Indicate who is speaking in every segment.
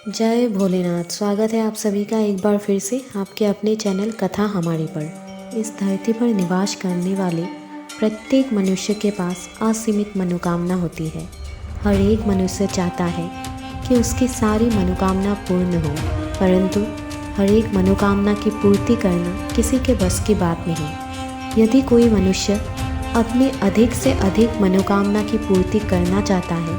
Speaker 1: जय भोलेनाथ। स्वागत है आप सभी का एक बार फिर से आपके अपने चैनल कथा हमारी पर। इस धरती पर निवास करने वाले प्रत्येक मनुष्य के पास असीमित मनोकामना होती है। हर एक मनुष्य चाहता है कि उसकी सारी मनोकामना पूर्ण हो, परंतु हर एक मनोकामना की पूर्ति करना किसी के बस की बात नहीं। यदि कोई मनुष्य अपने अधिक से अधिक मनोकामना की पूर्ति करना चाहता है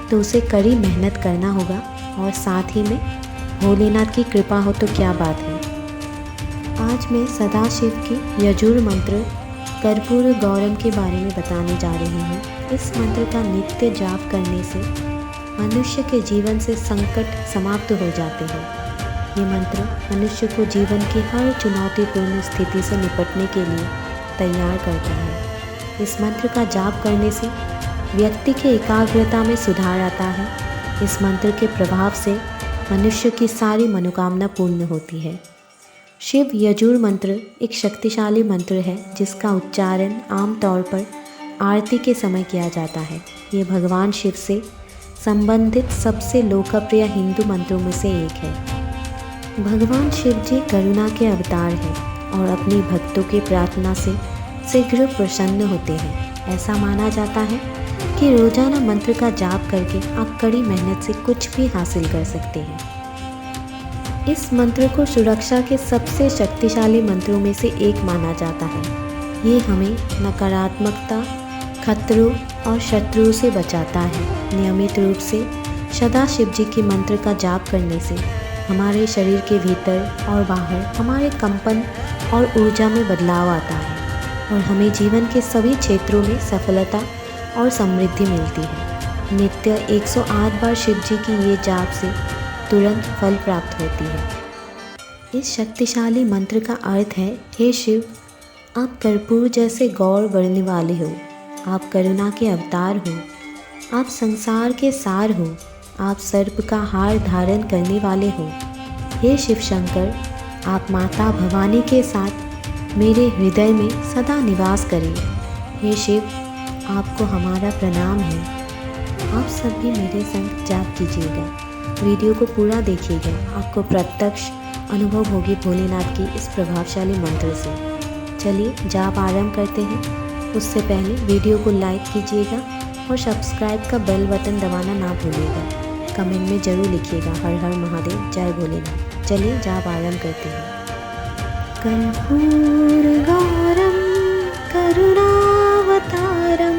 Speaker 1: तो उसे कड़ी मेहनत करना होगा और साथ ही में भोलेनाथ की कृपा हो तो क्या बात है। आज मैं सदाशिव की यजुर मंत्र कर्पूर गौरम के बारे में बताने जा रही हूँ। इस मंत्र का नित्य जाप करने से मनुष्य के जीवन से संकट समाप्त हो जाते हैं। ये मंत्र मनुष्य को जीवन की हर चुनौतीपूर्ण स्थिति से निपटने के लिए तैयार करता है। इस मंत्र का जाप करने से व्यक्ति की एकाग्रता में सुधार आता है। इस मंत्र के प्रभाव से मनुष्य की सारी मनोकामना पूर्ण होती है। शिव यजुर मंत्र एक शक्तिशाली मंत्र है जिसका उच्चारण आमतौर पर आरती के समय किया जाता है। ये भगवान शिव से संबंधित सबसे लोकप्रिय हिंदू मंत्रों में से एक है। भगवान शिव जी करुणा के अवतार हैं और अपनी भक्तों की प्रार्थना से शीघ्र प्रसन्न होते हैं। ऐसा माना जाता है कि रोजाना मंत्र का जाप करके आप कड़ी मेहनत से कुछ भी हासिल कर सकते हैं। इस मंत्र को सुरक्षा के सबसे शक्तिशाली मंत्रों में से एक माना जाता है। ये हमें नकारात्मकता, खतरों और शत्रुओं से बचाता है। नियमित रूप से सदाशिव जी के मंत्र का जाप करने से हमारे शरीर के भीतर और बाहर हमारे कंपन और ऊर्जा में बदलाव आता है और हमें जीवन के सभी क्षेत्रों में सफलता और समृद्धि मिलती है। नित्य 108 बार शिव जी की ये जाप से तुरंत फल प्राप्त होती है। इस शक्तिशाली मंत्र का अर्थ है, हे शिव, आप कर्पूर जैसे गौर बढ़ने वाले हो, आप करुणा के अवतार हो, आप संसार के सार हो, आप सर्प का हार धारण करने वाले हो। हे शिव शंकर, आप माता भवानी के साथ मेरे हृदय में सदा निवास करें। हे शिव, आपको हमारा प्रणाम है। आप सब भी मेरे संग जाप कीजिएगा। वीडियो को पूरा देखिएगा, आपको प्रत्यक्ष अनुभव होगी भोलेनाथ की इस प्रभावशाली मंत्र से। चलिए जाप आरंभ करते हैं। उससे पहले वीडियो को लाइक कीजिएगा और सब्सक्राइब का बेल बटन दबाना ना भूलिएगा। कमेंट में ज़रूर लिखिएगा हर हर महादेव, जय भोलेनाथ। चलिए जाप आरंभ करते हैं। कर्पूर गौरम करुणावतारम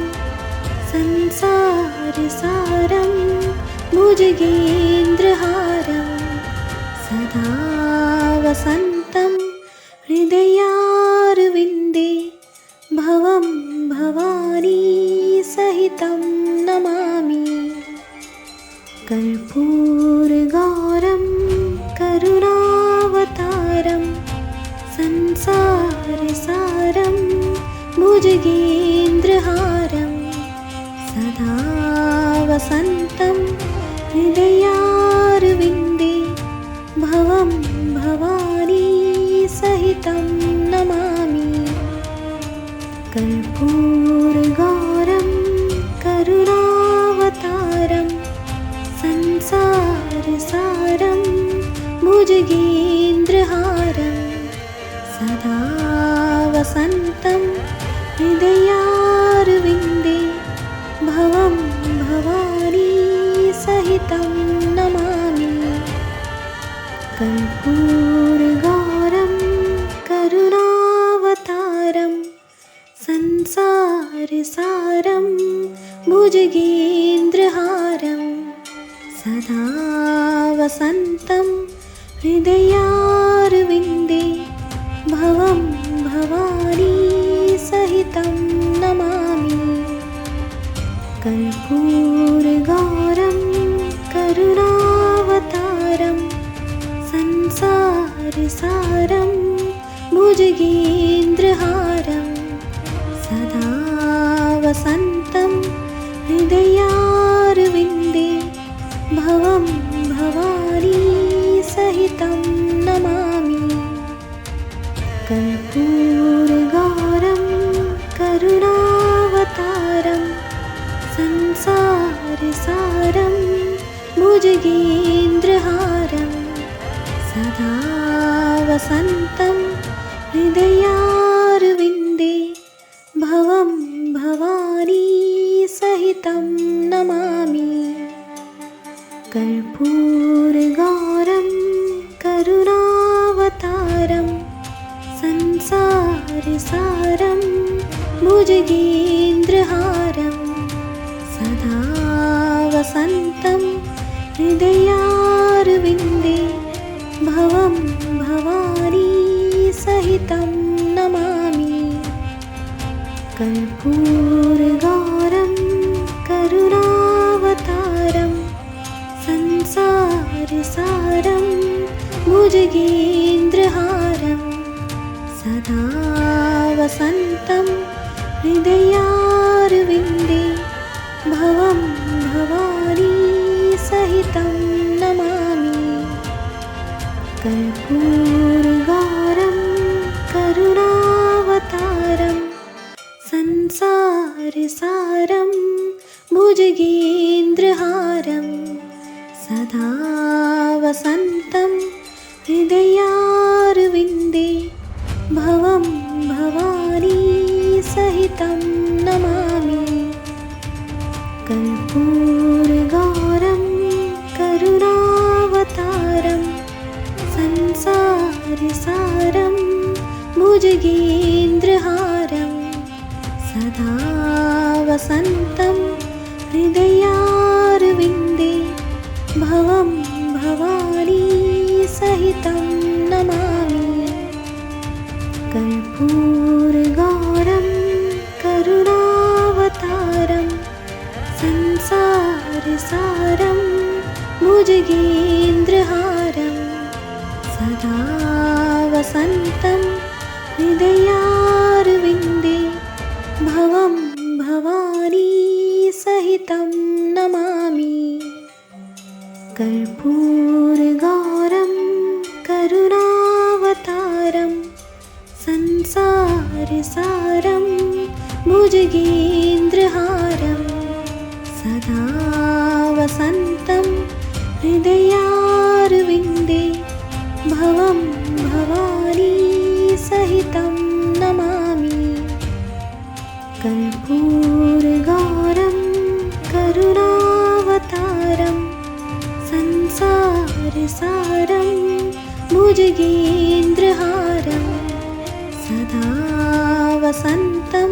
Speaker 1: संसार सारम भुजगेन्द्रहारम सदा वसन्तं हृदयारविन्दे भवं भवानी सहितं नमामि। कर्पूर गौरम करुणावतारम संसार सारम भुजगेन्द्रहारं सदा वसन्तं हृदयारविन्दे भवं भवानी सहितं नमामि। कर्पूर गौरम करुणावतारम संसार सारं भुजगेन्द्रहारं सदा वसन्तं हृदयारविन्दे भवं भवानी सहितं नमामि। कर्पूर गौरम करुणावतारम संसार सारं भुजगेन्द्रहारं सदा वसन्तं हृदयारविन्दे भवं भवानी सहितं नमामि। कर्पूर गौरम करुणावतारम संसार सारं भुजगेन्द्रहारं सदा वसन्तं हृदयारविन्दे भवं भवानी सहितं नमामि। कर्पूर गौरम करुणावतारम संसार सारं भुजगेन्द्रहारं सदा वसन्तं हृदयारविन्दे भवं भवानी सहितं नमामि। कर्पूरगौरं करुणावतारं संसारसारं भुजगेन्द्रहारं सदा वसन्तं हृदयारविन्दे भवं भवानी सहितं नमामि। कर्पूरगौरं करुणावतारं संसारसारं भुजगेन्द्रहारं सदा वसन्तं हृदयारविन्दे भवं भवानी सहितं नमामि। कर्पूरगौरं करुणावतारं संसारसारं भुजगेन्द्रहारं सदा वसन्तं हृदयारविन्दे भवं भवानी सहितं नमामि। कर्पूरगौरं करुणावतारं संसारसारं भुजगेन्द्रहारं सदा वसन्तं हृदयारविन्दे भवं भवानी सहितं नमामि। कर्पूरगौरं करुणावतारं संसारसारं भुजगेन्द्रहारं सदा वसन्तं हृदयारविन्दे भवं भवानी सहितं नमामि। कर्पूरगौरं करुणावतारं संसारसारं भुजगेन्द्रहारं सदा वसन्तं हृदयारविन्दे भवं भवानी सहितं नमामि। कर्पूरगौरं करुणावतारं संसारसारं भुजगेन्द्रहारं सदा वसन्तं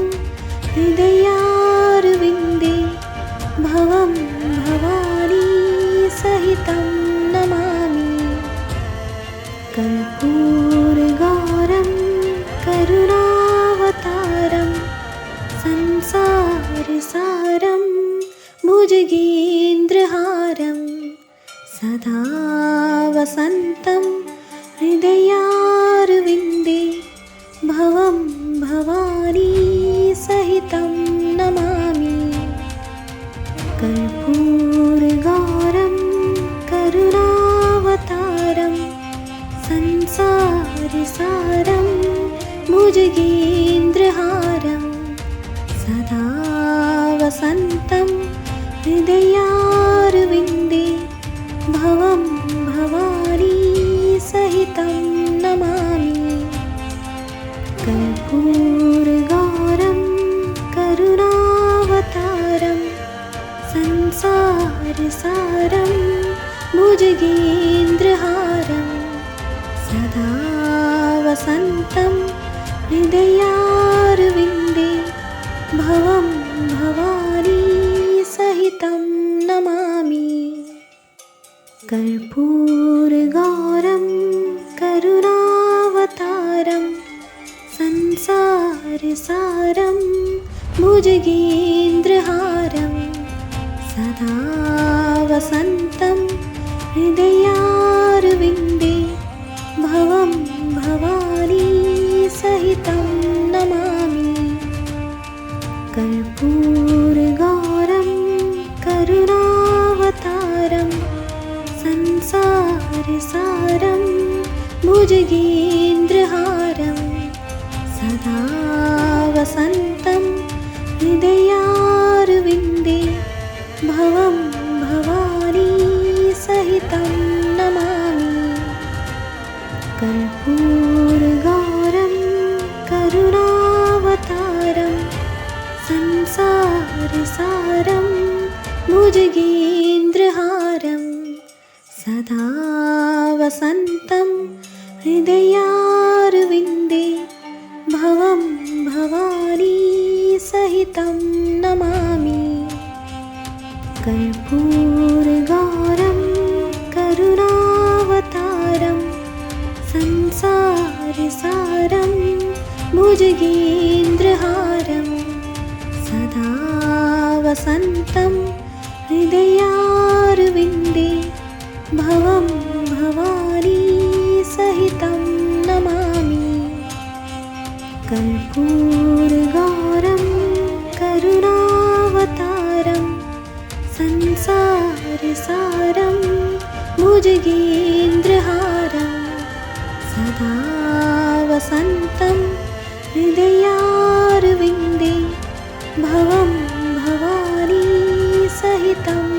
Speaker 1: हृदयारविन्दे भवं भवानी सहितं नमामि। कर्पूरगौरं करुणावतारं संसारसारं भुजगेन्द्रहारं सदा वसन्तं हृदयारविन्दे भवं भवानी सहितं नमामि। कर्पूरगौरं करुणावतारं संसारसारं भुजगेन्द्रहारं सदा वसन्तं हृदयारविन्दे भवं भवानी सहितं नमामि। कर्पूरगौरं करुणावतारं संसारसारं भुजगेन्द्रहारं सदा वसन्तं हृदयारविन्दे भवं भवानी सहितं नमामि। कर्पूरगौरं करुणावतारं संसारसारं भुजगेन्द्रहारं सदा वसन्तं हृदयारविन्दे भवं भवानी सहितं नमामि। भुजगेन्द्रहारं सदा वसन्तं हृदयारविन्दे भवं भवानी सहितं नमामि। कर्पूरगौरं करुणावतारं संसारसारं भुजगेन्द्रहारं सदा वसन्तं हृदयारविन्दे भवं भवानी सहितं नमामि। कर्पूरगौरं करुणावतारं संसारसारं भुजगेन्द्रहारं सदा वसन्तं हृदयारविन्दे भवं भवानी सहितं